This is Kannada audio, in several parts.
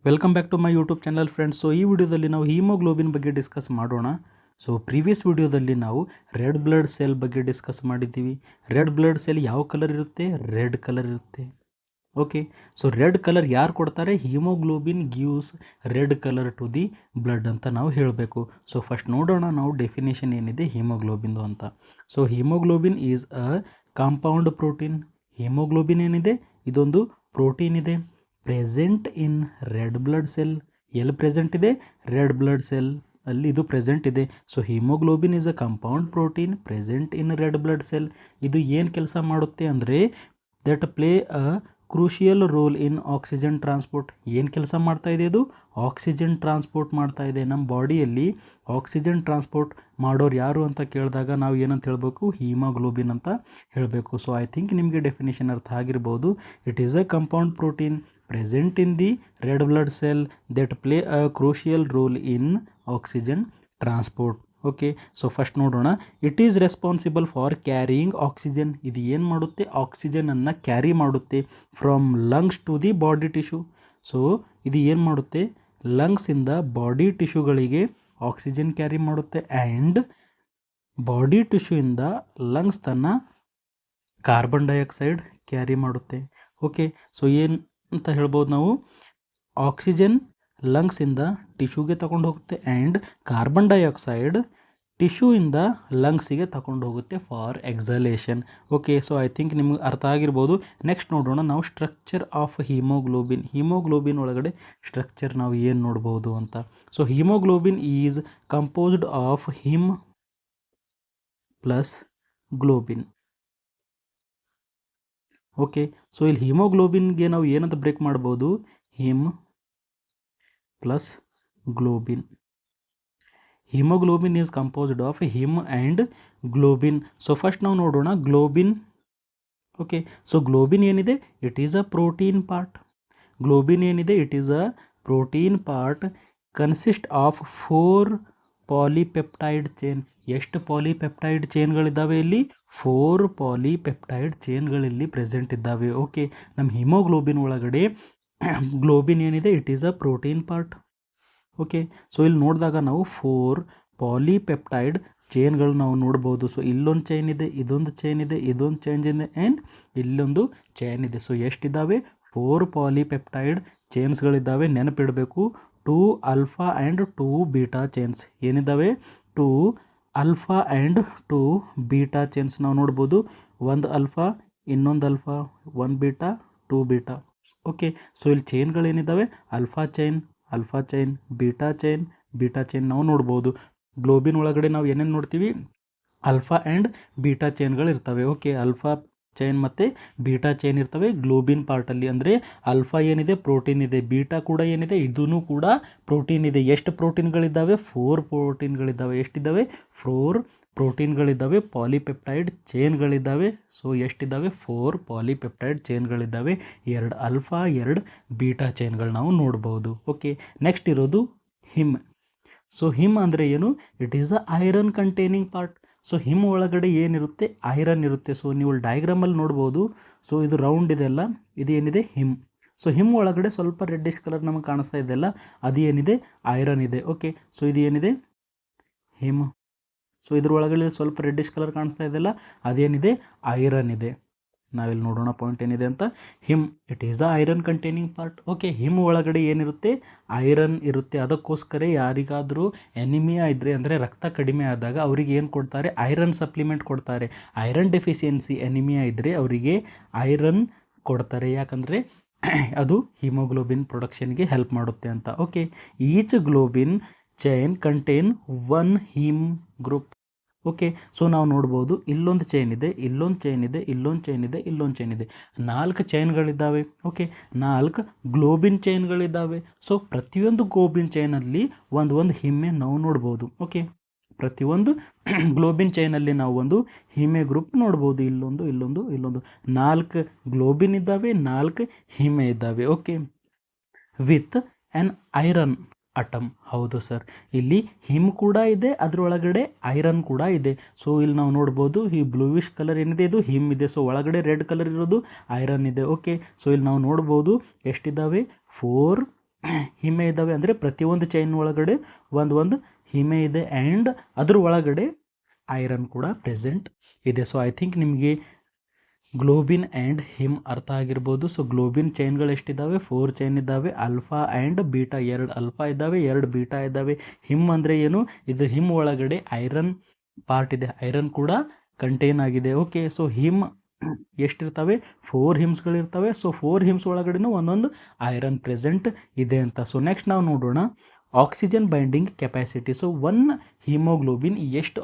Welcome back to my YouTube channel friends. So ಈ ವಿಡಿಯೋದಲ್ಲಿ ನಾವು ಹಿಮೋಗ್ಲೋಬಿನ್ ಬಗ್ಗೆ ಡಿಸ್ಕಸ್ ಮಾಡೋಣ. ಸೊ ಪ್ರೀವಿಯಸ್ ವಿಡಿಯೋದಲ್ಲಿ ನಾವು ರೆಡ್ ಬ್ಲಡ್ ಸೆಲ್ ಬಗ್ಗೆ ಡಿಸ್ಕಸ್ ಮಾಡಿದ್ದೀವಿ. ರೆಡ್ ಬ್ಲಡ್ ಸೆಲ್ ಯಾವ ಕಲರ್ ಇರುತ್ತೆ? ರೆಡ್ ಕಲರ್ ಇರುತ್ತೆ. ಓಕೆ, ಸೊ ರೆಡ್ ಕಲರ್ ಯಾರು ಕೊಡ್ತಾರೆ? Haemoglobin gives red colour to the blood ಅಂತ ನಾವು ಹೇಳಬೇಕು. ಸೊ ಫಸ್ಟ್ ನೋಡೋಣ ನಾವು ಡೆಫಿನೇಷನ್ ಏನಿದೆ ಹಿಮೋಗ್ಲೋಬಿನ್ದು ಅಂತ. So haemoglobin is a compound protein. Haemoglobin ಏನಿದೆ ಇದೊಂದು ಪ್ರೋಟೀನ್ ಇದೆ, present in red blood cell. ಎಲ್ಲಿ ಪ್ರೆಸೆಂಟ್ ಇದೆ? ರೆಡ್ ಬ್ಲಡ್ ಸೆಲ್ ಅಲ್ಲಿ ಇದು ಪ್ರೆಸೆಂಟ್ ಇದೆ. So haemoglobin is a compound protein present in red blood cell. ಇದು ಏನು ಕೆಲಸ ಮಾಡುತ್ತೆ ಅಂದರೆ that play a crucial role in oxygen transport. ಏನು ಕೆಲಸ ಮಾಡ್ತಾ ಇದೆ? ಇದು ಆಕ್ಸಿಜನ್ ಟ್ರಾನ್ಸ್ಪೋರ್ಟ್ ಮಾಡ್ತಾ ಇದೆ. ನಮ್ಮ ಬಾಡಿಯಲ್ಲಿ ಆಕ್ಸಿಜನ್ ಟ್ರಾನ್ಸ್ಪೋರ್ಟ್ ಮಾಡೋರು ಯಾರು ಅಂತ ಕೇಳಿದಾಗ ನಾವು ಏನಂತ ಹೇಳಬೇಕು? ಹಿಮೋಗ್ಲೋಬಿನ್ ಅಂತ ಹೇಳಬೇಕು. ಸೊ ಐ ಥಿಂಕ್ ನಿಮಗೆ ಡೆಫಿನೇಷನ್ ಅರ್ಥ ಆಗಿರ್ಬೋದು. It is a compound protein present in the red blood cell that play a crucial role in oxygen transport. Okay, so first ನೋಡೋಣ. It is responsible for carrying oxygen. ಇದು ಏನು ಮಾಡುತ್ತೆ? ಆಕ್ಸಿಜನನ್ನು ಕ್ಯಾರಿ ಮಾಡುತ್ತೆ from lungs to the body tissue. So ಇದು ಏನು ಮಾಡುತ್ತೆ? ಲಂಗ್ಸಿಂದ ಬಾಡಿ ಟಿಶ್ಯೂಗಳಿಗೆ ಆಕ್ಸಿಜನ್ ಕ್ಯಾರಿ ಮಾಡುತ್ತೆ ಆ್ಯಂಡ್ ಬಾಡಿ ಟಿಶ್ಯೂಯಿಂದ ಲಂಗ್ಸ್ ತನ್ನ ಕಾರ್ಬನ್ ಡೈಆಕ್ಸೈಡ್ ಕ್ಯಾರಿ ಮಾಡುತ್ತೆ. ಓಕೆ, ಸೊ ಏನು ಅಂತ ಹೇಳ್ಬೋದು ನಾವು? ಆಕ್ಸಿಜನ್ ಲಂಗ್ಸಿಂದ ಟಿಶ್ಯೂಗೆ ತಗೊಂಡು ಹೋಗುತ್ತೆ ಆ್ಯಂಡ್ ಕಾರ್ಬನ್ ಡೈಆಕ್ಸೈಡ್ ಟಿಶ್ಯೂಯಿಂದ ಲಂಗ್ಸಿಗೆ ತಗೊಂಡು ಹೋಗುತ್ತೆ for exhalation. Okay, so I think ನಿಮ್ಗೆ ಅರ್ಥ ಆಗಿರ್ಬೋದು. ನೆಕ್ಸ್ಟ್ ನೋಡೋಣ ನಾವು ಸ್ಟ್ರಕ್ಚರ್ ಆಫ್ ಹಿಮೋಗ್ಲೋಬಿನ್. ಹಿಮೋಗ್ಲೋಬಿನ್ ಒಳಗಡೆ ಸ್ಟ್ರಕ್ಚರ್ ನಾವು ಏನು ನೋಡ್ಬೋದು ಅಂತ. So haemoglobin is composed of haem plus globin. Okay, so ಇಲ್ಲಿ ಹಿಮೋಗ್ಲೋಬಿನ್ಗೆ ನಾವು ಏನಂತ ಬ್ರೇಕ್ ಮಾಡ್ಬೋದು? Haem plus globin. Haemoglobin is composed of haem and globin. So first ನಾವು ನೋಡೋಣ ಗ್ಲೋಬಿನ್. ಓಕೆ, ಸೊ ಗ್ಲೋಬಿನ್ ಏನಿದೆ? It is a protein part. Globin ಏನಿದೆ? It is a protein part consist of 4 polypeptide chain. ಎಷ್ಟು ಪಾಲಿಪೆಪ್ಟೈಡ್ ಚೈನ್ಗಳಿದ್ದಾವೆ ಇಲ್ಲಿ? 4 ಪಾಲಿಪೆಪ್ಟೈಡ್ ಚೈನ್ಗಳಲ್ಲಿ ಪ್ರೆಸೆಂಟ್ ಇದ್ದಾವೆ. ಓಕೆ, ನಮ್ಮ ಹಿಮೋಗ್ಲೋಬಿನ್ ಒಳಗಡೆ ಗ್ಲೋಬಿನ್ ಏನಿದೆ? It is a protein part. Okay, so ಇಲ್ಲಿ ನೋಡಿದಾಗ ನಾವು 4 ಪಾಲಿಪೆಪ್ಟೈಡ್ ಚೈನ್ಗಳು ನಾವು ನೋಡ್ಬೋದು. ಸೊ ಇಲ್ಲೊಂದು ಚೈನ್ ಇದೆ, ಇದೊಂದು ಚೈನ್ ಇದೆ, ಇದೊಂದು ಚೈನ್ ಇದೆ ಆ್ಯಂಡ್ ಇಲ್ಲೊಂದು ಚೈನ್ ಇದೆ. ಸೊ ಎಷ್ಟಿದ್ದಾವೆ? 4 ಪಾಲಿಪೆಪ್ಟೈಡ್ ಚೈನ್ಸ್ಗಳಿದ್ದಾವೆ. ನೆನಪಿಡಬೇಕು, 2 ಆಲ್ಫಾ ಆ್ಯಂಡ್ 2 ಬೀಟಾ ಚೈನ್ಸ್ ಏನಿದ್ದಾವೆ? 2 ಆಲ್ಫಾ ಆ್ಯಂಡ್ 2 ಬೀಟಾ ಚೈನ್ಸ್ ನಾವು ನೋಡ್ಬೋದು. 1 ಆಲ್ಫಾ, ಇನ್ನೊಂದು alpha, 1 beta, 2 beta. Okay, so ಇಲ್ಲಿ ಚೈನ್ಗಳೇನಿದ್ದಾವೆ? ಆಲ್ಫಾ ಚೈನ್, ಬೀಟಾ ಚೈನ್ ನಾವು ನೋಡ್ಬೋದು. ಗ್ಲೋಬಿನ್ ಒಳಗಡೆ ನಾವು ಏನೇನು ನೋಡ್ತೀವಿ? ಆಲ್ಫಾ ಆ್ಯಂಡ್ ಬೀಟಾ ಚೈನ್ಗಳು ಇರ್ತವೆ. ಓಕೆ, ಆಲ್ಫಾ ಚೈನ್ ಮತ್ತು ಬೀಟಾ ಚೈನ್ ಇರ್ತವೆ ಗ್ಲೋಬಿನ್ ಪಾರ್ಟಲ್ಲಿ. ಅಂದರೆ ಆಲ್ಫಾ ಏನಿದೆ? ಪ್ರೋಟೀನ್ ಇದೆ. ಬೀಟಾ ಕೂಡ ಏನಿದೆ? ಇದೂ ಕೂಡ ಪ್ರೋಟೀನ್ ಇದೆ. ಎಷ್ಟು ಪ್ರೋಟೀನ್ಗಳಿದ್ದಾವೆ? 4 ಪ್ರೋಟೀನ್ಗಳಿದ್ದಾವೆ. ಎಷ್ಟಿದ್ದಾವೆ? 4 ಪ್ರೋಟೀನ್ಗಳಿದ್ದಾವೆ. ಪಾಲಿಪೆಪ್ಟೈಡ್ ಚೈನ್ಗಳಿದ್ದಾವೆ. ಸೊ ಎಷ್ಟಿದ್ದಾವೆ? 4 ಪಾಲಿಪೆಪ್ಟೈಡ್ ಚೈನ್ಗಳಿದ್ದಾವೆ. 2 ಆಲ್ಫಾ, 2 ಬೀಟಾ ಚೈನ್ಗಳು ನಾವು ನೋಡ್ಬೋದು. ಓಕೆ, ನೆಕ್ಸ್ಟ್ ಇರೋದು ಹಿಮ್. ಸೊ ಹಿಮ್ ಅಂದರೆ ಏನು? It is a iron containing part. So haem ಒಳಗಡೆ ಏನಿರುತ್ತೆ? ಐರನ್ ಇರುತ್ತೆ. ಸೊ ನೀವು ಡಯಾಗ್ರಾಮಲ್ಲಿ ನೋಡ್ಬೋದು. ಸೊ ಇದು ರೌಂಡ್ ಇದೆಲ್ಲ, ಇದು ಏನಿದೆ? ಹಿಮ್. ಸೊ ಹಿಮ್ ಒಳಗಡೆ ಸ್ವಲ್ಪ ರೆಡ್ಡಿಶ್ ಕಲರ್ ನಮಗೆ ಕಾಣಿಸ್ತಾ ಇದೆಯಲ್ಲ, ಅದು ಏನಿದೆ? ಐರನ್ ಇದೆ. ಓಕೆ, ಸೊ ಇದು ಏನಿದೆ? ಹಿಮ್. ಸೊ ಇದ್ರ ಒಳಗಡೆ ಸ್ವಲ್ಪ ರೆಡ್ಡಿಶ್ ಕಲರ್ ಕಾಣಿಸ್ತಾ ಇದೆಯಲ್ಲ, ಅದೇನಿದೆ? ಐರನ್ ಇದೆ. ನಾವಿಲ್ಲಿ ನೋಡೋಣ ಪಾಯಿಂಟ್ ಏನಿದೆ ಅಂತ. Him it is a iron containing part. Okay, him ಒಳಗಡೆ ಏನಿರುತ್ತೆ? ಐರನ್ ಇರುತ್ತೆ. ಅದಕ್ಕೋಸ್ಕರ ಯಾರಿಗಾದರೂ ಎನಿಮಿಯಾ ಇದ್ದರೆ, ಅಂದರೆ ರಕ್ತ ಕಡಿಮೆ ಆದಾಗ ಅವರಿಗೆ ಏನು ಕೊಡ್ತಾರೆ? ಐರನ್ ಸಪ್ಲಿಮೆಂಟ್ ಕೊಡ್ತಾರೆ. ಐರನ್ ಡೆಫಿಷಿಯನ್ಸಿ ಎನಿಮಿಯಾ ಇದ್ದರೆ ಅವರಿಗೆ ಐರನ್ ಕೊಡ್ತಾರೆ. ಯಾಕಂದರೆ ಅದು ಹಿಮೋಗ್ಲೋಬಿನ್ ಪ್ರೊಡಕ್ಷನ್ಗೆ ಹೆಲ್ಪ್ ಮಾಡುತ್ತೆ ಅಂತ. Okay, each globin chain contain 1 him group. Okay, so ನಾವು ನೋಡ್ಬೋದು ಇಲ್ಲೊಂದು ಚೈನ್ ಇದೆ, ಇಲ್ಲೊಂದು ಚೈನ್ ಇದೆ, ಇಲ್ಲೊಂದು ಚೈನ್ ಇದೆ, ಇಲ್ಲೊಂದು ಚೈನ್ ಇದೆ. 4 ಚೈನ್ಗಳಿದ್ದಾವೆ. ಓಕೆ, 4 ಗ್ಲೋಬಿನ್ ಚೈನ್ಗಳಿದ್ದಾವೆ. ಸೊ ಪ್ರತಿಯೊಂದು ಗ್ಲೋಬಿನ್ ಚೈನಲ್ಲಿ ಒಂದು ಹಿಮ್ಮೆ ನಾವು ನೋಡ್ಬೋದು. ಓಕೆ, ಪ್ರತಿಯೊಂದು ಗ್ಲೋಬಿನ್ ಚೈನಲ್ಲಿ ನಾವು ಒಂದು ಹಿಮೆ ಗ್ರೂಪ್ ನೋಡ್ಬೋದು. ಇಲ್ಲೊಂದು 4 ಗ್ಲೋಬಿನ್ ಇದ್ದಾವೆ, 4 ಹಿಮೆ ಇದ್ದಾವೆ. Okay, with an iron atom. ಹೌದು ಸರ್, ಇಲ್ಲಿ ಹಿಮ್ ಕೂಡ ಇದೆ, ಅದರೊಳಗಡೆ ಐರನ್ ಕೂಡ ಇದೆ. ಸೊ ಇಲ್ಲಿ ನಾವು ನೋಡ್ಬೋದು ಈ ಬ್ಲೂವಿಶ್ ಕಲರ್ ಏನಿದೆ ಇದು ಹಿಮ್ ಇದೆ. ಸೊ ಒಳಗಡೆ ರೆಡ್ ಕಲರ್ ಇರೋದು ಐರನ್ ಇದೆ. ಓಕೆ, ಸೊ ಇಲ್ಲಿ ನಾವು ನೋಡ್ಬೋದು ಎಷ್ಟಿದ್ದಾವೆ, 4 ಹಿಮೆ ಇದ್ದಾವೆ. ಅಂದರೆ ಪ್ರತಿಯೊಂದು ಚೈನ್ ಒಳಗಡೆ ಒಂದು ಹಿಮೆ ಇದೆ ಆ್ಯಂಡ್ ಅದ್ರ ಒಳಗಡೆ ಐರನ್ ಕೂಡ ಪ್ರೆಸೆಂಟ್ ಇದೆ. ಸೊ ಐ ಥಿಂಕ್ ನಿಮಗೆ ಗ್ಲೋಬಿನ್ ಆ್ಯಂಡ್ ಹಿಮ್ ಅರ್ಥ ಆಗಿರ್ಬೋದು. ಸೊ ಗ್ಲೋಬಿನ್ ಚೈನ್ಗಳು ಎಷ್ಟಿದ್ದಾವೆ, 4 ಚೈನ್ ಇದ್ದಾವೆ. ಅಲ್ಫಾ ಆ್ಯಂಡ್ ಬೀಟಾ 2 ಅಲ್ಫಾ ಇದ್ದಾವೆ, 2 ಬೀಟಾ ಇದ್ದಾವೆ. ಹಿಮ್ ಅಂದರೆ ಏನು, ಇದು ಹಿಮ್ ಒಳಗಡೆ ಐರನ್ ಪಾರ್ಟ್ ಇದೆ, ಐರನ್ ಕೂಡ ಕಂಟೈನ್ ಆಗಿದೆ. ಓಕೆ, ಸೊ ಹಿಮ್ ಎಷ್ಟಿರ್ತವೆ, 4 ಹಿಮ್ಸ್ಗಳಿರ್ತವೆ. ಸೊ 4 ಹಿಮ್ಸ್ ಒಳಗಡೆನೂ ಒಂದೊಂದು ಐರನ್ ಪ್ರೆಸೆಂಟ್ ಇದೆ ಅಂತ. ಸೊ ನೆಕ್ಸ್ಟ್ ನಾವು ನೋಡೋಣ oxygen binding capacity. So 1 haemoglobin ಎಷ್ಟು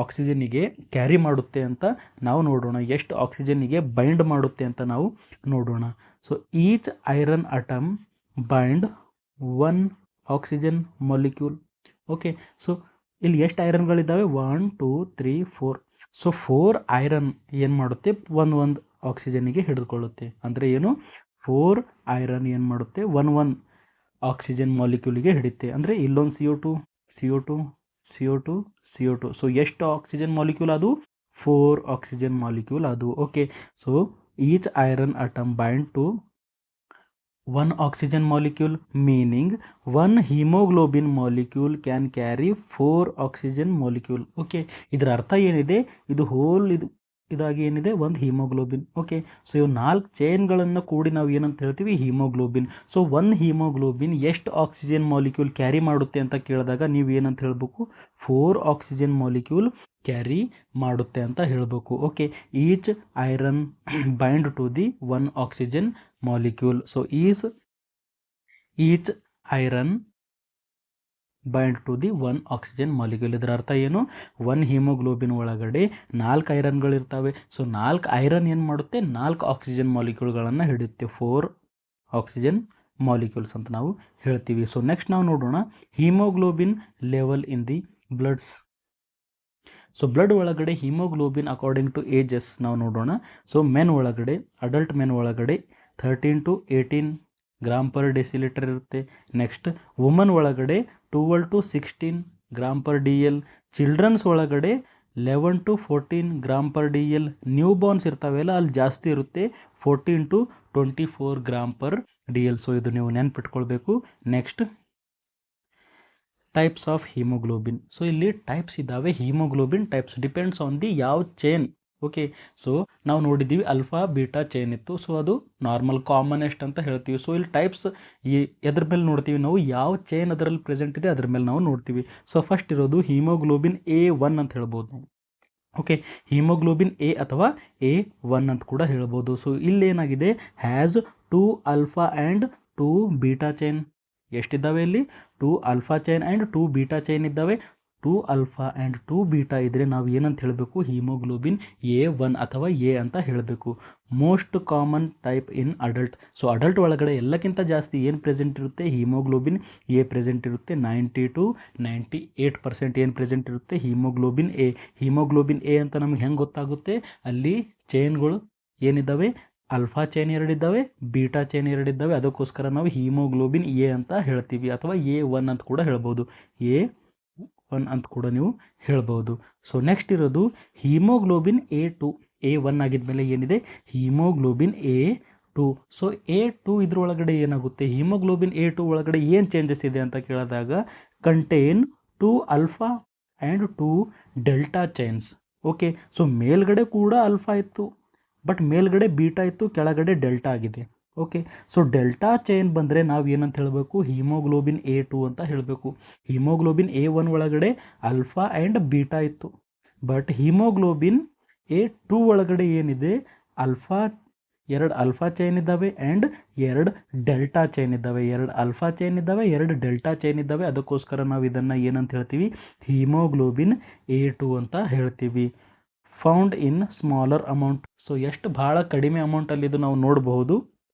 ಆಕ್ಸಿಜನ್ನಿಗೆ ಕ್ಯಾರಿ ಮಾಡುತ್ತೆ ಅಂತ ನಾವು ನೋಡೋಣ, ಎಷ್ಟು ಆಕ್ಸಿಜನ್ನಿಗೆ ಬೈಂಡ್ ಮಾಡುತ್ತೆ ಅಂತ ನಾವು ನೋಡೋಣ. So each iron atom bind 1 oxygen molecule. Okay, so ಇಲ್ಲಿ ಎಷ್ಟು ಐರನ್ಗಳಿದ್ದಾವೆ, 1 2 3 4. ಸೊ 4 ಐರನ್ ಏನು ಮಾಡುತ್ತೆ, ಒಂದು ಆಕ್ಸಿಜನ್ನಿಗೆ ಹಿಡಿದುಕೊಳ್ಳುತ್ತೆ. ಅಂದರೆ ಏನು, 4 ಐರನ್ ಏನು ಮಾಡುತ್ತೆ, 1 ಆಕ್ಸಿಜನ್ ಮಾಲಿಕ್ಯೂಲಿಗೆ ಹಿಡಿಯುತ್ತೆ. ಅಂದರೆ ಇಲ್ಲೊಂದು CO2. ಸೊ ಎಷ್ಟು ಆಕ್ಸಿಜನ್ ಮಾಲಿಕ್ಯೂಲ್ ಅದು, 4 ಆಕ್ಸಿಜನ್ ಮಾಲಿಕ್ಯೂಲ್ ಅದು. Okay, so each iron atom bind to 1 oxygen molecule, meaning 1 haemoglobin molecule can carry 4 oxygen molecule. Okay, ಇದರ ಅರ್ಥ ಏನಿದೆ, ಇದು ಹೋಲ್ ಇದಾಗಿ ಏನಿದೆ, ಒಂದು ಹಿಮೋಗ್ಲೋಬಿನ್. ಓಕೆ, ಸೊ ಇವು 4 ಚೈನ್ಗಳನ್ನು ಕೂಡಿ ನಾವು ಏನಂತ ಹೇಳ್ತೀವಿ, ಹಿಮೋಗ್ಲೋಬಿನ್. ಸೊ 1 ಹಿಮೋಗ್ಲೋಬಿನ್ ಎಷ್ಟು ಆಕ್ಸಿಜನ್ ಮಾಲಿಕ್ಯೂಲ್ ಕ್ಯಾರಿ ಮಾಡುತ್ತೆ ಅಂತ ಕೇಳಿದಾಗ ನೀವು ಏನಂತ ಹೇಳಬೇಕು, 4 ಆಕ್ಸಿಜನ್ ಮಾಲಿಕ್ಯೂಲ್ ಕ್ಯಾರಿ ಮಾಡುತ್ತೆ ಅಂತ ಹೇಳಬೇಕು. Okay, each iron bind to the 1 oxygen molecule. So each iron bind to the 1 oxygen molecule. ಇದರ ಅರ್ಥ ಏನು, 1 ಹಿಮೋಗ್ಲೋಬಿನ್ ಒಳಗಡೆ 4 ಐರನ್ಗಳಿರ್ತವೆ. ಸೊ 4 ಐರನ್ ಏನು ಮಾಡುತ್ತೆ, 4 ಆಕ್ಸಿಜನ್ ಮಾಲಿಕ್ಯೂಲ್ಗಳನ್ನು ಹಿಡಿಯುತ್ತೆ, 4 ಆಕ್ಸಿಜನ್ ಮಾಲಿಕ್ಯೂಲ್ಸ್ ಅಂತ ನಾವು ಹೇಳ್ತೀವಿ. ಸೊ ನೆಕ್ಸ್ಟ್ ನಾವು ನೋಡೋಣ haemoglobin level in the bloods. So blood ಒಳಗಡೆ ಹಿಮೋಗ್ಲೋಬಿನ್ ಅಕಾರ್ಡಿಂಗ್ ಟು ಏಜಸ್ ನಾವು ನೋಡೋಣ. ಸೊ ಮೆನ್ ಒಳಗಡೆ, ಅಡಲ್ಟ್ ಮೆನ್ ಒಳಗಡೆ 13 to 18 ಗ್ರಾಮ್ ಪರ್ ಡೆಸಿಲೀಟರ್ ಇರುತ್ತೆ. ನೆಕ್ಸ್ಟ್ ವುಮನ್ ಒಳಗಡೆ 12 to 16 gram per DL. Childrens ಒಳಗಡೆ 11 to 14 gram per DL. Newborns ಇರ್ತಾವೆಲ್ಲ ಅಲ್ಲಿ ಜಾಸ್ತಿ ಇರುತ್ತೆ, 14 to 24 gram per DL. So ಇದು ನೀವು ನೆನ್ಪಿಟ್ಕೊಳ್ಬೇಕು. Next types of haemoglobin. So ಇಲ್ಲಿ ಟೈಪ್ಸ್ ಇದ್ದಾವೆ, haemoglobin types depends on the ಯಾವ ಚೈನ್. ಓಕೆ, ಸೊ ನಾವು ನೋಡಿದ್ದೀವಿ ಅಲ್ಫಾ ಬೀಟಾ ಚೈನ್ ಇತ್ತು, ಸೊ ಅದು ನಾರ್ಮಲ್ ಕಾಮನೆಸ್ಟ್ ಅಂತ ಹೇಳ್ತೀವಿ. ಸೊ ಇಲ್ಲಿ ಟೈಪ್ಸ್ ಎದ್ರ ಮೇಲೆ ನೋಡ್ತೀವಿ ನಾವು, ಯಾವ ಚೈನ್ ಅದರಲ್ಲಿ ಪ್ರೆಸೆಂಟ್ ಇದೆ ಅದ್ರ ಮೇಲೆ ನಾವು ನೋಡ್ತೀವಿ. ಸೊ ಫಸ್ಟ್ ಇರೋದು ಹಿಮೋಗ್ಲೋಬಿನ್ A1 ಅಂತ ಹೇಳ್ಬೋದು ನಾವು. ಓಕೆ, ಹಿಮೋಗ್ಲೋಬಿನ್ A ಅಥವಾ A1 ಅಂತ ಕೂಡ ಹೇಳ್ಬೋದು. ಸೊ ಇಲ್ಲೇನಾಗಿದೆ, has 2 alpha and 2 beta chain. ಎಷ್ಟಿದ್ದಾವೆ ಇಲ್ಲಿ, 2 alpha chain and 2 beta chain ಇದ್ದಾವೆ. 2 ಆಲ್ಫಾ ಆ್ಯಂಡ್ 2 ಬೀಟಾ ಇದ್ದರೆ ನಾವು ಏನಂತ ಹೇಳಬೇಕು, ಹಿಮೋಗ್ಲೋಬಿನ್ A1 ಅಥವಾ A ಅಂತ ಹೇಳಬೇಕು. Most common type in adult. So adult ಒಳಗಡೆ ಎಲ್ಲಕ್ಕಿಂತ ಜಾಸ್ತಿ ಏನು ಪ್ರೆಸೆಂಟ್ ಇರುತ್ತೆ, ಹಿಮೋಗ್ಲೋಬಿನ್ A ಪ್ರೆಸೆಂಟ್ ಇರುತ್ತೆ. 90 to 98% ಏನು ಪ್ರೆಸೆಂಟ್ ಇರುತ್ತೆ, ಹಿಮೋಗ್ಲೋಬಿನ್ A. ಹಿಮೋಗ್ಲೋಬಿನ್ A ಅಂತ ನಮ್ಗೆ ಹೆಂಗೆ ಗೊತ್ತಾಗುತ್ತೆ, ಅಲ್ಲಿ ಚೈನ್ಗಳು ಏನಿದ್ದಾವೆ, ಅಲ್ಫಾ ಚೈನ್ 2 ಇದ್ದಾವೆ, ಬೀಟಾ ಚೈನ್ 2 ಇದ್ದಾವೆ. ಅದಕ್ಕೋಸ್ಕರ ನಾವು ಹಿಮೋಗ್ಲೋಬಿನ್ A ಅಂತ ಹೇಳ್ತೀವಿ, ಅಥವಾ A1 ಅಂತ ಕೂಡ ಹೇಳ್ಬೋದು, A1 ಅಂತ ಕೂಡ ನೀವು ಹೇಳ್ಬೋದು. ಸೊ ನೆಕ್ಸ್ಟ್ ಇರೋದು ಹಿಮೋಗ್ಲೋಬಿನ್ A2. A1 ಆಗಿದ್ಮೇಲೆ ಏನಿದೆ, ಹಿಮೋಗ್ಲೋಬಿನ್ A2. ಸೊ A2 ಇದ್ರೊಳಗಡೆ ಏನಾಗುತ್ತೆ, ಹಿಮೋಗ್ಲೋಬಿನ್ A2 ಒಳಗಡೆ ಏನು ಚೇಂಜಸ್ ಇದೆ ಅಂತ ಕೇಳಿದಾಗ, contain 2 alpha and 2 delta chains. Okay, so ಮೇಲ್ಗಡೆ ಕೂಡ ಆಲ್ಫಾ ಇತ್ತು, ಬಟ್ ಮೇಲ್ಗಡೆ ಬೀಟಾ ಇತ್ತು, ಕೆಳಗಡೆ ಡೆಲ್ಟಾ ಆಗಿದೆ. ಓಕೆ, ಸೊ ಡೆಲ್ಟಾ ಚೈನ್ ಬಂದರೆ ನಾವು ಏನಂತ ಹೇಳಬೇಕು, ಹಿಮೋಗ್ಲೋಬಿನ್ A2 ಅಂತ ಹೇಳಬೇಕು. ಹಿಮೋಗ್ಲೋಬಿನ್ A1 ಒಳಗಡೆ ಆಲ್ಫಾ ಆ್ಯಂಡ್ ಬೀಟಾ ಇತ್ತು, ಬಟ್ ಹಿಮೋಗ್ಲೋಬಿನ್ A2 ಒಳಗಡೆ ಏನಿದೆ, ಎರಡು ಆಲ್ಫಾ ಚೈನ್ ಇದ್ದಾವೆ ಆ್ಯಂಡ್ 2 ಡೆಲ್ಟಾ ಚೈನ್ ಇದ್ದಾವೆ. 2 ಆಲ್ಫಾ ಚೈನ್ ಇದ್ದಾವೆ, 2 ಡೆಲ್ಟಾ ಚೈನ್ ಇದ್ದಾವೆ. ಅದಕ್ಕೋಸ್ಕರ ನಾವು ಇದನ್ನು ಏನಂತ ಹೇಳ್ತೀವಿ, ಹಿಮೋಗ್ಲೋಬಿನ್ A2 ಅಂತ ಹೇಳ್ತೀವಿ. Found in smaller amount. So ಎಷ್ಟು ಭಾಳ ಕಡಿಮೆ ಅಮೌಂಟಲ್ಲಿ ಇದು ನಾವು ನೋಡಬಹುದು.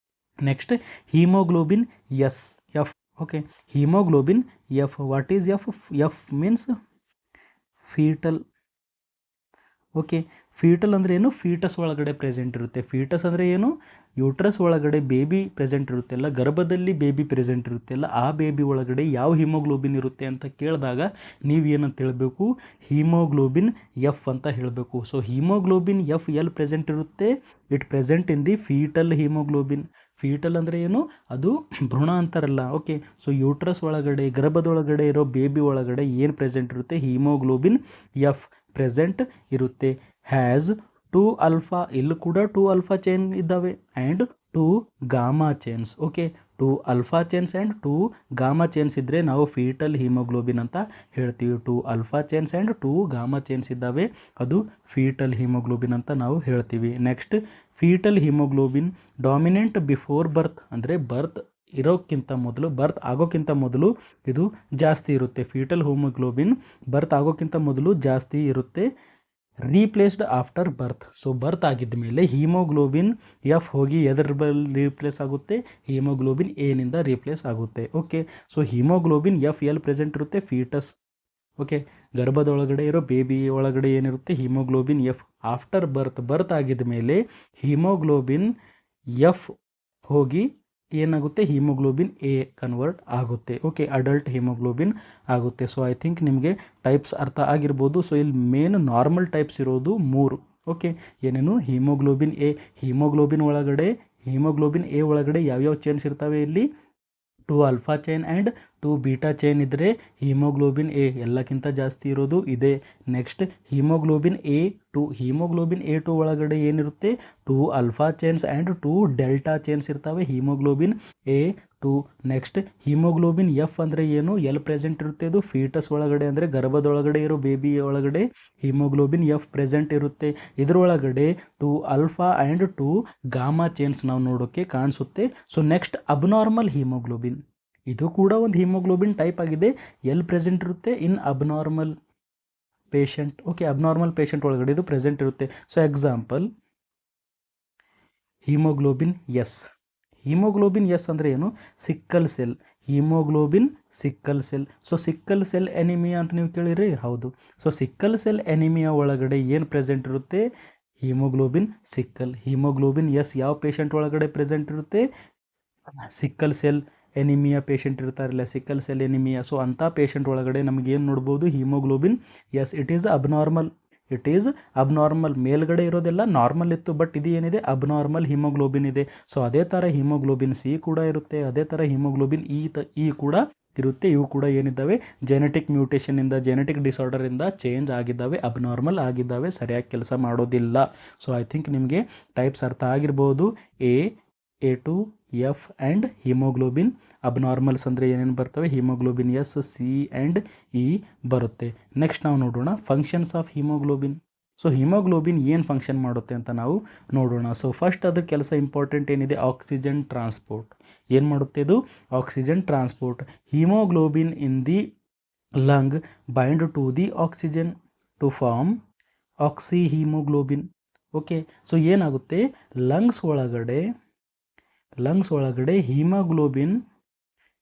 Next haemoglobin F. Okay, haemoglobin F. What is F? F means foetal. Okay, foetal ಅಂದರೆ ಏನು, ಫೀಟಸ್ ಒಳಗಡೆ ಪ್ರೆಸೆಂಟ್ ಇರುತ್ತೆ. ಫೀಟಸ್ ಅಂದರೆ ಏನು, ಯೂಟ್ರಸ್ ಒಳಗಡೆ ಬೇಬಿ ಪ್ರೆಸೆಂಟ್ ಇರುತ್ತೆಲ್ಲ, ಗರ್ಭದಲ್ಲಿ ಬೇಬಿ ಪ್ರೆಸೆಂಟ್ ಇರುತ್ತೆಲ್ಲ, ಆ ಬೇಬಿ ಒಳಗಡೆ ಯಾವ ಹಿಮೋಗ್ಲೋಬಿನ್ ಇರುತ್ತೆ ಅಂತ ಕೇಳಿದಾಗ ನೀವು ಏನಂತ ಹೇಳಬೇಕು, ಹಿಮೋಗ್ಲೋಬಿನ್ ಎಫ್ ಅಂತ ಹೇಳಬೇಕು. ಸೊ ಹಿಮೋಗ್ಲೋಬಿನ್ ಎಫ್ ಎಲ್ಲಿ ಪ್ರೆಸೆಂಟ್ ಇರುತ್ತೆ, it present in the fetal haemoglobin. Foetal ಅಂದರೆ ಏನು, ಅದು ಭ್ರೂಣ ಅಂತಾರಲ್ಲ. ಓಕೆ, ಸೊ ಯೂಟ್ರಸ್ ಒಳಗಡೆ ಗರ್ಭದೊಳಗಡೆ ಇರೋ ಬೇಬಿ ಒಳಗಡೆ ಏನು ಪ್ರೆಸೆಂಟ್ ಇರುತ್ತೆ, ಹಿಮೋಗ್ಲೋಬಿನ್ ಎಫ್ ಪ್ರೆಸೆಂಟ್ ಇರುತ್ತೆ. ಹ್ಯಾಸ್ 2 alpha, ಇಲ್ಲೂ ಕೂಡ 2 alpha ಚೈನ್ ಇದ್ದಾವೆ, and 2 gamma chains. Okay, 2 alpha chains and 2 gamma chains ಇದ್ದರೆ ನಾವು ಫೀಟಲ್ ಹಿಮೋಗ್ಲೋಬಿನ್ ಅಂತ ಹೇಳ್ತೀವಿ. 2 alpha chains and 2 gamma chains ಇದ್ದಾವೆ, ಅದು ಫೀಟಲ್ ಹಿಮೋಗ್ಲೋಬಿನ್ ಅಂತ ನಾವು ಹೇಳ್ತೀವಿ. Next, foetal haemoglobin dominant before birth, ಅಂದರೆ ಬರ್ತ್ ಇರೋಕ್ಕಿಂತ ಮೊದಲು, ಬರ್ತ್ ಆಗೋಕ್ಕಿಂತ ಮೊದಲು ಇದು ಜಾಸ್ತಿ ಇರುತ್ತೆ. ಫೀಟಲ್ ಹಿಮೋಗ್ಲೋಬಿನ್ ಬರ್ತ್ ಆಗೋಕ್ಕಿಂತ ಮೊದಲು ಜಾಸ್ತಿ ಇರುತ್ತೆ. ರೀಪ್ಲೇಸ್ಡ್ ಆಫ್ಟರ್ ಬರ್ತ್, ಸೊ ಬರ್ತ್ ಆಗಿದ್ದ ಮೇಲೆ ಹಿಮೋಗ್ಲೋಬಿನ್ ಎಫ್ ಹೋಗಿ ಎದರ ಬಲ್ಲಿ ರೀಪ್ಲೇಸ್ ಆಗುತ್ತೆ, ಹಿಮೋಗ್ಲೋಬಿನ್ ಎನಿಂದ ರೀಪ್ಲೇಸ್ ಆಗುತ್ತೆ. ಓಕೆ, ಸೊ ಹಿಮೋಗ್ಲೋಬಿನ್ ಎಫ್ ಎಲ್ಲಿ ಪ್ರೆಸೆಂಟ್ ಇರುತ್ತೆ, ಫೀಟಸ್. ಓಕೆ, ಗರ್ಭದೊಳಗಡೆ ಇರೋ ಬೇಬಿ ಒಳಗಡೆ ಏನಿರುತ್ತೆ, ಹಿಮೋಗ್ಲೋಬಿನ್ ಎಫ್. ಆಫ್ಟರ್ ಬರ್ತ್ ಆಗಿದ ಮೇಲೆ ಹಿಮೋಗ್ಲೋಬಿನ್ ಎಫ್ ಹೋಗಿ ಏನಾಗುತ್ತೆ, ಹಿಮೋಗ್ಲೋಬಿನ್ ಎ ಕನ್ವರ್ಟ್ ಆಗುತ್ತೆ. ಓಕೆ, ಅಡಲ್ಟ್ ಹಿಮೋಗ್ಲೋಬಿನ್ ಆಗುತ್ತೆ. ಸೊ ಐ ಥಿಂಕ್ ನಿಮಗೆ ಟೈಪ್ಸ್ ಅರ್ಥ ಆಗಿರ್ಬೋದು. ಸೊ ಇಲ್ಲಿ ಮೇನ್ ನಾರ್ಮಲ್ ಟೈಪ್ಸ್ ಇರೋದು 3. ಓಕೆ, ಏನೇನು, ಹಿಮೋಗ್ಲೋಬಿನ್ ಎ. ಹಿಮೋಗ್ಲೋಬಿನ್ ಎ ಒಳಗಡೆ ಯಾವ್ಯಾವ ಚೈನ್ಸ್ ಇರ್ತವೆ, ಇಲ್ಲಿ 2 alpha chain and 2 beta chain ಇದ್ದರೆ ಹಿಮೋಗ್ಲೋಬಿನ್ ಎ ಎಲ್ಲಕ್ಕಿಂತ ಜಾಸ್ತಿ ಇರೋದು ಇದೆ. ನೆಕ್ಸ್ಟ್, ಹಿಮೋಗ್ಲೋಬಿನ್ ಎ2 ಒಳಗಡೆ ಏನಿರುತ್ತೆ, 2 alpha chains and 2 delta chains ಇರ್ತವೆ, haemoglobin A two. Next, haemoglobin F ಅಂದರೆ ಏನು, ಎಲ್ಲಿ ಪ್ರೆಸೆಂಟ್ ಇರುತ್ತೆ, ಇದು ಫೀಟಸ್ ಒಳಗಡೆ, ಅಂದರೆ ಗರ್ಭದೊಳಗಡೆ ಇರೋ ಬೇಬಿ ಒಳಗಡೆ ಹಿಮೋಗ್ಲೋಬಿನ್ ಎಫ್ ಪ್ರೆಸೆಂಟ್ ಇರುತ್ತೆ. ಇದರೊಳಗಡೆ 2 alpha ಆ್ಯಂಡ್ 2 gamma ಚೈನ್ಸ್ ನಾವು ನೋಡೋಕ್ಕೆ ಕಾಣಿಸುತ್ತೆ. ಸೊ ನೆಕ್ಸ್ಟ್, ಅಬ್ನಾರ್ಮಲ್ ಹಿಮೋಗ್ಲೋಬಿನ್, ಇದು ಕೂಡ ಒಂದು ಹಿಮೋಗ್ಲೋಬಿನ್ ಟೈಪ್ ಆಗಿದೆ. ಎಲ್ಲಿ ಪ್ರೆಸೆಂಟ್ ಇರುತ್ತೆ, in abnormal patient. Okay, abnormal patient ಒಳಗಡೆ ಇದು ಪ್ರೆಸೆಂಟ್ ಇರುತ್ತೆ. So example, haemoglobin S. Haemoglobin S ಅಂದರೆ ಏನು, sickle cell. Haemoglobin sickle cell. So sickle cell anaemia ಅಂತ ನೀವು ಕೇಳಿರಿ, ಹೌದು. ಸೊ ಸಿಕ್ಕಲ್ ಸೆಲ್ ಎನಿಮಿಯಾ ಒಳಗಡೆ ಏನು ಪ್ರೆಸೆಂಟ್ ಇರುತ್ತೆ, ಹಿಮೋಗ್ಲೋಬಿನ್ ಸಿಕ್ಕಲ್. ಹಿಮೋಗ್ಲೋಬಿನ್ ಎಸ್ ಯಾವ ಪೇಷಂಟ್ ಒಳಗಡೆ ಪ್ರೆಸೆಂಟ್ ಇರುತ್ತೆ, ಸಿಕ್ಕಲ್ ಸೆಲ್ ಎನಿಮಿಯಾ ಪೇಷಂಟ್ ಇರ್ತಾರಲ್ಲ, ಸಿಕ್ಕಲ್ ಸೆಲ್ ಎನಿಮಿಯಾ. ಸೊ ಅಂಥ ಪೇಷಂಟ್ ಒಳಗಡೆ ನಮಗೇನು ನೋಡ್ಬೋದು, haemoglobin S. It is abnormal. ಮೇಲ್ಗಡೆ ಇರೋದೆಲ್ಲ ನಾರ್ಮಲ್ ಇತ್ತು, ಬಟ್ ಇದು ಏನಿದೆ, ಅಬ್ನಾರ್ಮಲ್ ಹಿಮೋಗ್ಲೋಬಿನ್ ಇದೆ. ಸೊ ಅದೇ ಥರ ಹಿಮೋಗ್ಲೋಬಿನ್ ಸಿ ಕೂಡ ಇರುತ್ತೆ, ಅದೇ ಥರ ಹಿಮೋಗ್ಲೋಬಿನ್ ಇ ಕೂಡ ಇರುತ್ತೆ. ಇವು ಕೂಡ ಏನಿದ್ದಾವೆ, ಜೆನೆಟಿಕ್ ಮ್ಯೂಟೇಷನಿಂದ, ಜೆನೆಟಿಕ್ ಡಿಸಾರ್ಡರಿಂದ ಚೇಂಜ್ ಆಗಿದ್ದಾವೆ, ಅಬ್ನಾರ್ಮಲ್ ಆಗಿದ್ದಾವೆ, ಸರಿಯಾಗಿ ಕೆಲಸ ಮಾಡೋದಿಲ್ಲ. ಸೊ ಐ ಥಿಂಕ್ ನಿಮಗೆ ಟೈಪ್ಸ್ ಅರ್ಥ ಆಗಿರ್ಬೋದು. A two F and haemoglobin. Abnormals ಅಂದರೆ ಏನೇನು ಬರ್ತವೆ, haemoglobin S, C and E ಬರುತ್ತೆ. ನೆಕ್ಸ್ಟ್ ನಾವು ನೋಡೋಣ functions of haemoglobin. So haemoglobin ಏನು ಫಂಕ್ಷನ್ ಮಾಡುತ್ತೆ ಅಂತ ನಾವು ನೋಡೋಣ. ಸೊ ಫಸ್ಟ್ ಅದ್ರ ಕೆಲಸ ಇಂಪಾರ್ಟೆಂಟ್ ಏನಿದೆ, ಆಕ್ಸಿಜನ್ ಟ್ರಾನ್ಸ್ಪೋರ್ಟ್. ಏನು ಮಾಡುತ್ತೆ ಇದು, oxygen transport. Haemoglobin in the lung bind to the oxygen to form oxyhaemoglobin. Okay, so ಏನಾಗುತ್ತೆ, ಲಂಗ್ಸ್ ಒಳಗಡೆ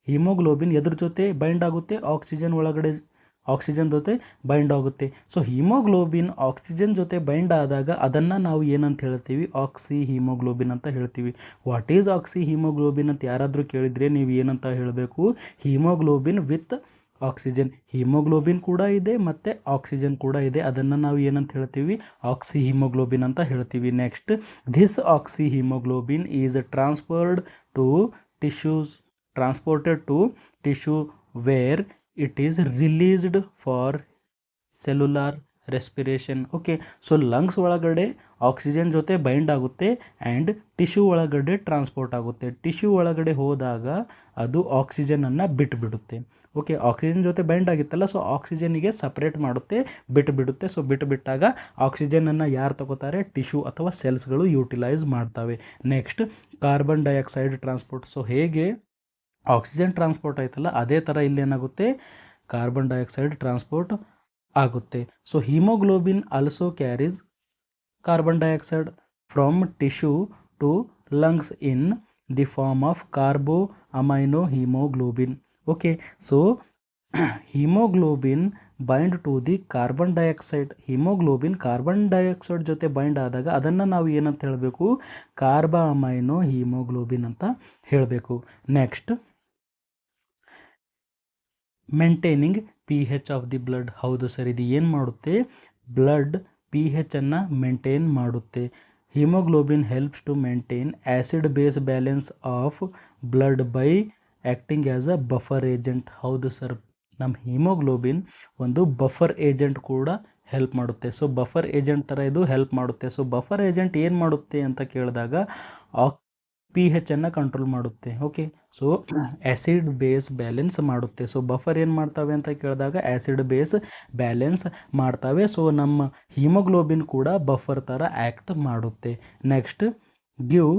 ಹಿಮೋಗ್ಲೋಬಿನ್ ಎದ್ರ ಜೊತೆ ಬೈಂಡ್ ಆಗುತ್ತೆ, ಆಕ್ಸಿಜನ್ ಜೊತೆ ಬೈಂಡ್ ಆಗುತ್ತೆ. ಸೊ ಹಿಮೋಗ್ಲೋಬಿನ್ ಆಕ್ಸಿಜನ್ ಜೊತೆ ಬೈಂಡ್ ಆದಾಗ ಅದನ್ನು ನಾವು ಏನಂತ ಹೇಳ್ತೀವಿ, ಆಕ್ಸಿ ಹಿಮೋಗ್ಲೋಬಿನ್ ಅಂತ ಹೇಳ್ತೀವಿ. ವಾಟ್ ಈಸ್ ಆಕ್ಸಿ ಹಿಮೋಗ್ಲೋಬಿನ್ ಅಂತ ಯಾರಾದರೂ ಕೇಳಿದರೆ ನೀವು ಏನಂತ ಹೇಳಬೇಕು, ಹಿಮೋಗ್ಲೋಬಿನ್ ವಿತ್ ಆಕ್ಸಿಜನ್. ಹಿಮೋಗ್ಲೋಬಿನ್ ಕೂಡ ಇದೆ ಮತ್ತು ಆಕ್ಸಿಜನ್ ಕೂಡ ಇದೆ, ಅದನ್ನು ನಾವು ಏನಂತ ಹೇಳ್ತೀವಿ, ಆಕ್ಸಿ ಹಿಮೋಗ್ಲೋಬಿನ್ ಅಂತ ಹೇಳ್ತೀವಿ. Next, this oxyhaemoglobin is transported to tissue where it is released for cellular respiration. Okay, so lungs ಒಳಗಡೆ ಆಕ್ಸಿಜನ್ ಜೊತೆ ಬೈಂಡ್ ಆಗುತ್ತೆ ಆ್ಯಂಡ್ ಟಿಶ್ಯೂ ಒಳಗಡೆ ಟ್ರಾನ್ಸ್ಪೋರ್ಟ್ ಆಗುತ್ತೆ. ಟಿಶ್ಯೂ ಒಳಗಡೆ ಹೋದಾಗ ಅದು ಆಕ್ಸಿಜನನ್ನು ಬಿಟ್ಟುಬಿಡುತ್ತೆ. ಓಕೆ, ಆಕ್ಸಿಜನ್ ಜೊತೆ ಬೈಂಡ್ ಆಗಿತ್ತಲ್ಲ, ಸೊ ಆಕ್ಸಿಜನ್ನಿಗೆ ಸಪ್ರೇಟ್ ಮಾಡುತ್ತೆ, ಬಿಟ್ಟುಬಿಡುತ್ತೆ. ಸೊ ಬಿಟ್ಟಾಗ ಆಕ್ಸಿಜನನ್ನು ಯಾರು ತಗೋತಾರೆ, ಟಿಶ್ಯೂ ಅಥವಾ ಸೆಲ್ಸ್ಗಳು ಯೂಟಿಲೈಸ್ ಮಾಡ್ತವೆ. Next, carbon dioxide transport. So ಹೇಗೆ ಆಕ್ಸಿಜನ್ ಟ್ರಾನ್ಸ್ಪೋರ್ಟ್ ಆಯ್ತಲ್ಲ, ಅದೇ ಥರ ಇಲ್ಲೇನಾಗುತ್ತೆ, ಕಾರ್ಬನ್ ಡೈಆಕ್ಸೈಡ್ ಟ್ರಾನ್ಸ್ಪೋರ್ಟ್ ಆಗುತ್ತೆ. So haemoglobin also carries carbon dioxide from tissue to lungs in the form of carbo amino haemoglobin. Okay, so haemoglobin bind to the carbon dioxide. Haemoglobin carbon dioxide ಜೊತೆ ಬೈಂಡ್ ಆದಾಗ ಅದನ್ನು ನಾವು ಏನಂತ ಹೇಳಬೇಕು, ಕಾರ್ಬಾಮೈನೋ ಹಿಮೋಗ್ಲೋಬಿನ್ ಅಂತ ಹೇಳಬೇಕು. Next, maintaining P H of the blood. ಹೌದು ಸರ್, ಇದು ಏನು ಮಾಡುತ್ತೆ, ಬ್ಲಡ್ ಪಿ ಹೆಚನ್ನು ಮೇಂಟೈನ್ ಮಾಡುತ್ತೆ. Haemoglobin helps to maintain acid base balance of blood by acting as a buffer agent. ಹೌದು ಸರ್, ನಮ್ಮ ಹಿಮೋಗ್ಲೋಬಿನ್ ಒಂದು ಬಫರ್ ಏಜೆಂಟ್ ಕೂಡ ಹೆಲ್ಪ್ ಮಾಡುತ್ತೆ. ಸೊ ಬಫರ್ ಏಜೆಂಟ್ ಥರ ಇದು ಹೆಲ್ಪ್ ಮಾಡುತ್ತೆ. ಸೊ ಬಫರ್ ಏಜೆಂಟ್ ಏನು ಮಾಡುತ್ತೆ ಅಂತ ಕೇಳಿದಾಗ ಪಿ ಹೆಚನ್ನು ಕಂಟ್ರೋಲ್ ಮಾಡುತ್ತೆ. Okay, so acid base balance ಮಾಡುತ್ತೆ. ಸೊ ಬಫರ್ ಏನು ಮಾಡ್ತವೆ ಅಂತ ಕೇಳಿದಾಗ ಆ್ಯಸಿಡ್ ಬೇಸ್ ಬ್ಯಾಲೆನ್ಸ್ ಮಾಡ್ತವೆ. ಸೊ ನಮ್ಮ ಹಿಮೋಗ್ಲೋಬಿನ್ ಕೂಡ ಬಫರ್ ಥರ ಆ್ಯಕ್ಟ್ ಮಾಡುತ್ತೆ. Next, give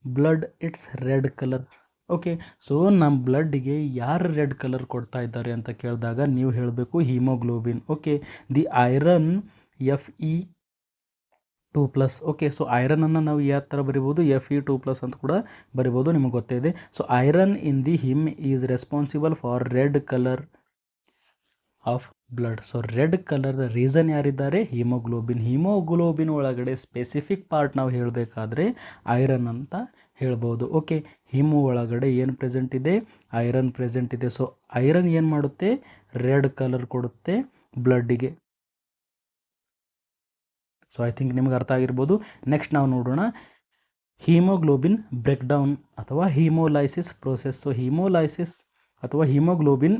blood it's red colour. Okay, so ನಮ್ಮ ಬ್ಲಡ್ಡಿಗೆ ಯಾರು ರೆಡ್ ಕಲರ್ ಕೊಡ್ತಾ ಇದ್ದಾರೆ ಅಂತ ಕೇಳಿದಾಗ ನೀವು ಹೇಳಬೇಕು haemoglobin. Okay, the iron Fe2+. Okay, so ಐರನನ್ನು ನಾವು ಯಾವ ಥರ ಬರಿಬೋದು, Fe2+ ಅಂತ ಕೂಡ ಬರಿಬೋದು, ನಿಮಗೆ ಗೊತ್ತೇ ಇದೆ. So iron in the him is responsible for red colour of blood. So red colour reason ಯಾರಿದ್ದಾರೆ, ಹಿಮೋಗ್ಲೋಬಿನ್. ಹಿಮೋಗ್ಲೋಬಿನ್ ಒಳಗಡೆ ಸ್ಪೆಸಿಫಿಕ್ ಪಾರ್ಟ್ ನಾವು ಹೇಳಬೇಕಾದ್ರೆ ಐರನ್ ಅಂತ ಹೇಳ್ಬೋದು. ಓಕೆ, ಹಿಮು ಒಳಗಡೆ ಏನು ಪ್ರೆಸೆಂಟ್ ಇದೆ, ಐರನ್ ಪ್ರೆಸೆಂಟ್ ಇದೆ. ಸೊ ಐರನ್ ಏನು ಮಾಡುತ್ತೆ, ರೆಡ್ ಕಲರ್ ಕೊಡುತ್ತೆ ಬ್ಲಡ್ಡಿಗೆ. ಸೊ ಐ ಥಿಂಕ್ ನಿಮ್ಗೆ ಅರ್ಥ ಆಗಿರ್ಬೋದು. ನೆಕ್ಸ್ಟ್ ನಾವು ನೋಡೋಣ ಹಿಮೋಗ್ಲೋಬಿನ್ ಬ್ರೇಕ್ ಡೌನ್ ಅಥವಾ ಹಿಮೋಲೈಸಿಸ್ ಪ್ರೋಸೆಸ್. ಸೊ ಹಿಮೋಲೈಸಿಸ್ ಅಥವಾ ಹಿಮೋಗ್ಲೋಬಿನ್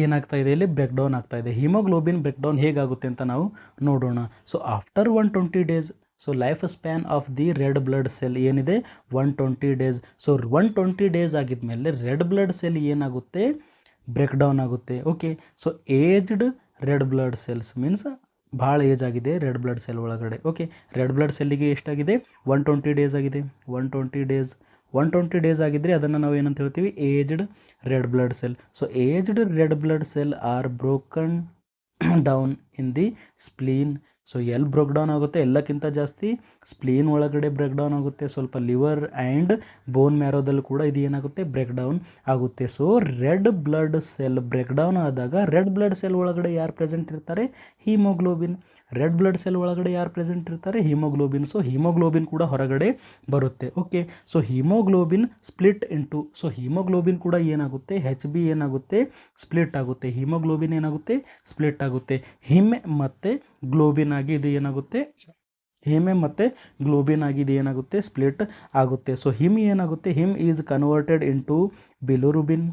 ಏನಾಗ್ತಾ ಇದೆ, ಇಲ್ಲಿ ಬ್ರೇಕ್ ಡೌನ್ ಆಗ್ತಾ ಇದೆ. ಹಿಮೋಗ್ಲೋಬಿನ್ ಬ್ರೇಕ್ ಡೌನ್ ಹೇಗಾಗುತ್ತೆ ಅಂತ ನಾವು ನೋಡೋಣ. So after 120 days, so life span of the red blood cell ಏನಿದೆ 120 ಡೇಸ್. ಸೊ 120 ಡೇಸ್ ಆಗಿದ್ಮೇಲೆ ರೆಡ್ ಬ್ಲಡ್ ಸೆಲ್ ಏನಾಗುತ್ತೆ, ಬ್ರೇಕ್ ಡೌನ್ ಆಗುತ್ತೆ. Okay, so aged red blood cells means ಭಾಳ ಏಜ್ ಆಗಿದೆ ರೆಡ್ ಬ್ಲಡ್ ಸೆಲ್ ಒಳಗಡೆ. ಓಕೆ, ರೆಡ್ ಬ್ಲಡ್ ಸೆಲ್ಲಿಗೆ ಎಷ್ಟಾಗಿದೆ, 120 ಡೇಸ್ ಆಗಿದೆ. 120 ಡೇಸ್ ಆಗಿದ್ದರೆ ಅದನ್ನು ನಾವು ಏನಂತ ಹೇಳ್ತೀವಿ, aged red blood cell. So aged red blood cell are broken down in the spleen. So ಎಲ್ಲಿ ಬ್ರೇಕ್ ಡೌನ್ ಆಗುತ್ತೆ, ಎಲ್ಲಕ್ಕಿಂತ ಜಾಸ್ತಿ ಸ್ಪ್ಲೀನ್ ಒಳಗಡೆ ಬ್ರೇಕ್ ಡೌನ್ ಆಗುತ್ತೆ. ಸ್ವಲ್ಪ ಲಿವರ್ ಆ್ಯಂಡ್ ಬೋನ್ ಮ್ಯಾರೋದಲ್ಲಿ ಕೂಡ ಇದು ಏನಾಗುತ್ತೆ, ಬ್ರೇಕ್ ಡೌನ್ ಆಗುತ್ತೆ. So red blood cell break down ಆದಾಗ ರೆಡ್ ಬ್ಲಡ್ ಸೆಲ್ ಒಳಗಡೆ ಯಾರು ಪ್ರೆಸೆಂಟ್ ಇರ್ತಾರೆ, ಹಿಮೋಗ್ಲೋಬಿನ್. ರೆಡ್ ಬ್ಲಡ್ ಸೆಲ್ ಒಳಗಡೆ ಯಾರು ಪ್ರೆಸೆಂಟ್ ಇರ್ತಾರೆ, ಹಿಮೋಗ್ಲೋಬಿನ್. ಸೊ ಹಿಮೋಗ್ಲೋಬಿನ್ ಕೂಡ ಹೊರಗಡೆ ಬರುತ್ತೆ. Okay, so haemoglobin split into, so haemoglobin ಕೂಡ ಏನಾಗುತ್ತೆ, HB ಏನಾಗುತ್ತೆ, ಸ್ಪ್ಲಿಟ್ ಆಗುತ್ತೆ. ಹಿಮೋಗ್ಲೋಬಿನ್ ಏನಾಗುತ್ತೆ, ಸ್ಪ್ಲಿಟ್ ಆಗುತ್ತೆ. ಹಿಮೆ ಮತ್ತು ಗ್ಲೋಬಿನ್ ಆಗಿ ಇದು ಏನಾಗುತ್ತೆ, ಹಿಮೆ ಮತ್ತು ಗ್ಲೋಬಿನ್ ಆಗಿ ಇದು ಏನಾಗುತ್ತೆ, ಸ್ಪ್ಲಿಟ್ ಆಗುತ್ತೆ. ಸೊ ಹಿಮ್ ಏನಾಗುತ್ತೆ, haem is converted into bilirubin.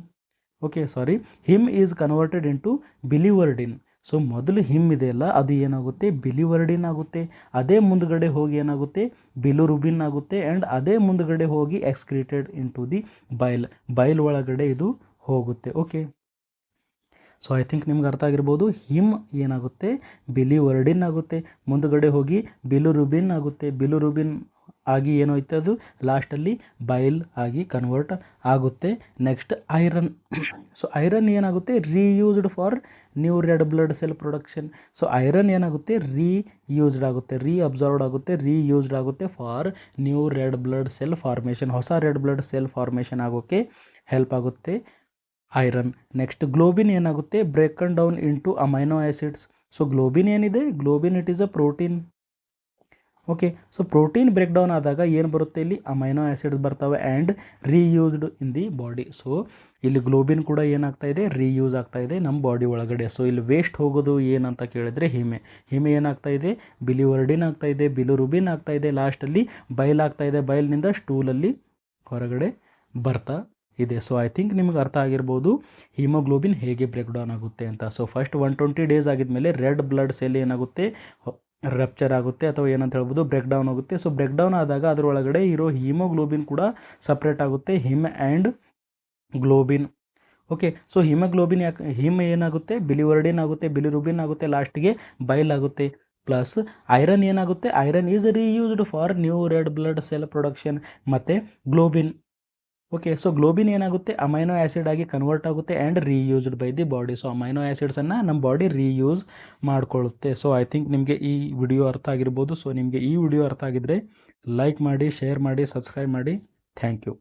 Okay, sorry, haem is converted into biliverdin. So ಮೊದಲು ಹಿಮ್ ಇದೆಯಲ್ಲ ಅದು ಏನಾಗುತ್ತೆ, ಬಿಲಿವರ್ಡಿನ್ ಆಗುತ್ತೆ. ಅದೇ ಮುಂದ್ಗಡೆ ಹೋಗಿ ಏನಾಗುತ್ತೆ, ಬಿಲಿರುಬಿನ್ ಆಗುತ್ತೆ. ಆ್ಯಂಡ್ ಅದೇ ಮುಂದ್ಗಡೆ ಹೋಗಿ ಎಕ್ಸ್ಕ್ರೀಟೆಡ್ ಇಂಟು ದಿ ಬೈಲ್ ಒಳಗಡೆ ಇದು ಹೋಗುತ್ತೆ. ಓಕೆ, ಸೊ ಐ ಥಿಂಕ್ ನಿಮ್ಗೆ ಅರ್ಥ ಆಗಿರ್ಬೋದು. ಹಿಮ್ ಏನಾಗುತ್ತೆ, ಬಿಲಿವರ್ಡಿನ್ ಆಗುತ್ತೆ, ಮುಂದ್ಗಡೆ ಹೋಗಿ ಬಿಲಿರುಬಿನ್ ಆಗುತ್ತೆ. ಬಿಲಿರುಬಿನ್ ಆಗಿ ಏನೋಯ್ತು, ಅದು ಲಾಸ್ಟಲ್ಲಿ ಬೈಲ್ ಆಗಿ ಕನ್ವರ್ಟ್ ಆಗುತ್ತೆ. Next iron. ಸೊ ಐರನ್ ಏನಾಗುತ್ತೆ, reused for new red blood cell production. So iron ಏನಾಗುತ್ತೆ, ರೀಯೂಸ್ಡ್ ಆಗುತ್ತೆ, ಅಬ್ಸರ್ವ್ಡ್ ಆಗುತ್ತೆ, ರೀಯೂಸ್ಡ್ ಆಗುತ್ತೆ for new red blood cell formation. ಹೊಸ ರೆಡ್ ಬ್ಲಡ್ ಸೆಲ್ ಫಾರ್ಮೇಷನ್ ಆಗೋಕ್ಕೆ ಹೆಲ್ಪ್ ಆಗುತ್ತೆ ಐರನ್. ನೆಕ್ಸ್ಟ್ ಗ್ಲೋಬಿನ್ ಏನಾಗುತ್ತೆ, broken down into amino acids. So globin ಏನಿದೆ, globin it is a protein. Okay, so protein break down ಆದಾಗ ಏನು ಬರುತ್ತೆ, ಇಲ್ಲಿ ಅಮೈನೋ ಆ್ಯಸಿಡ್ಸ್ ಬರ್ತವೆ and reused in the body. So ಇಲ್ಲಿ ಗ್ಲೋಬಿನ್ ಕೂಡ ಏನಾಗ್ತಾ ಇದೆ, ರೀಯೂಸ್ ಆಗ್ತಾ ಇದೆ ನಮ್ಮ ಬಾಡಿ ಒಳಗಡೆ. ಸೊ ಇಲ್ಲಿ ವೇಸ್ಟ್ ಹೋಗೋದು ಏನಂತ ಕೇಳಿದ್ರೆ ಹಿಮೆ ಏನಾಗ್ತಾ ಇದೆ, ಬಿಲಿವರ್ಡಿನ್ ಆಗ್ತಾ ಇದೆ, ಬಿಲಿರುಬಿನ್ ಆಗ್ತಾ ಇದೆ, ಲಾಸ್ಟಲ್ಲಿ ಬೈಲ್ ಆಗ್ತಾ ಇದೆ. ಬೈಲ್ನಿಂದ ಸ್ಟೂಲಲ್ಲಿ ಹೊರಗಡೆ ಬರ್ತಾ ಇದೆ. ಸೊ ಐ ಥಿಂಕ್ ನಿಮ್ಗೆ ಅರ್ಥ ಆಗಿರ್ಬೋದು ಹಿಮೋಗ್ಲೋಬಿನ್ ಹೇಗೆ ಬ್ರೇಕ್ ಡೌನ್ ಆಗುತ್ತೆ ಅಂತ. ಸೊ ಫಸ್ಟ್ 120 ಡೇಸ್ ಆಗಿದ್ಮೇಲೆ ರೆಡ್ ಬ್ಲಡ್ ಸೆಲ್ ಏನಾಗುತ್ತೆ, ರಪ್ಚರ್ ಆಗುತ್ತೆ ಅಥವಾ ಏನಂತ ಹೇಳ್ಬೋದು, ಬ್ರೇಕ್ ಡೌನ್ ಆಗುತ್ತೆ. ಸೊ ಬ್ರೇಕ್ ಡೌನ್ ಆದಾಗ ಅದರೊಳಗಡೆ ಇರೋ ಹಿಮೋಗ್ಲೋಬಿನ್ ಕೂಡ ಸಪ್ರೇಟ್ ಆಗುತ್ತೆ, haem and globin. Okay, so haemoglobin haem ಏನಾಗುತ್ತೆ, ಬಿಲಿವರ್ಡಿನ್ ಆಗುತ್ತೆ, ಬಿಲಿರುಬಿನ್ ಆಗುತ್ತೆ, ಲಾಸ್ಟಿಗೆ ಬೈಲ್ ಆಗುತ್ತೆ. ಪ್ಲಸ್ ಐರನ್ ಏನಾಗುತ್ತೆ, iron is reused for new red blood cell production. ಮತ್ತು ಗ್ಲೋಬಿನ್. ಓಕೆ, ಸೊ ಗ್ಲೋಬಿನ್ ಏನಾಗುತ್ತೆ, ಅಮೈನೋ ಆ್ಯಸಿಡ್ ಆಗಿ ಕನ್ವರ್ಟ್ ಆಗುತ್ತೆ and reused by the body. So amino ಆ್ಯಸಿಡ್ಸನ್ನು ನಮ್ಮ ಬಾಡಿ ರೀಯೂಸ್ ಮಾಡ್ಕೊಳ್ಳುತ್ತೆ. ಸೊ ಐ ಥಿಂಕ್ ನಿಮಗೆ ಈ ವಿಡಿಯೋ ಅರ್ಥ ಆಗಿರ್ಬೋದು. ಸೊ ನಿಮಗೆ ಈ ವಿಡಿಯೋ ಅರ್ಥ ಆಗಿದ್ದರೆ ಲೈಕ್ ಮಾಡಿ, ಶೇರ್ ಮಾಡಿ, ಸಬ್ಸ್ಕ್ರೈಬ್ ಮಾಡಿ. Thank you.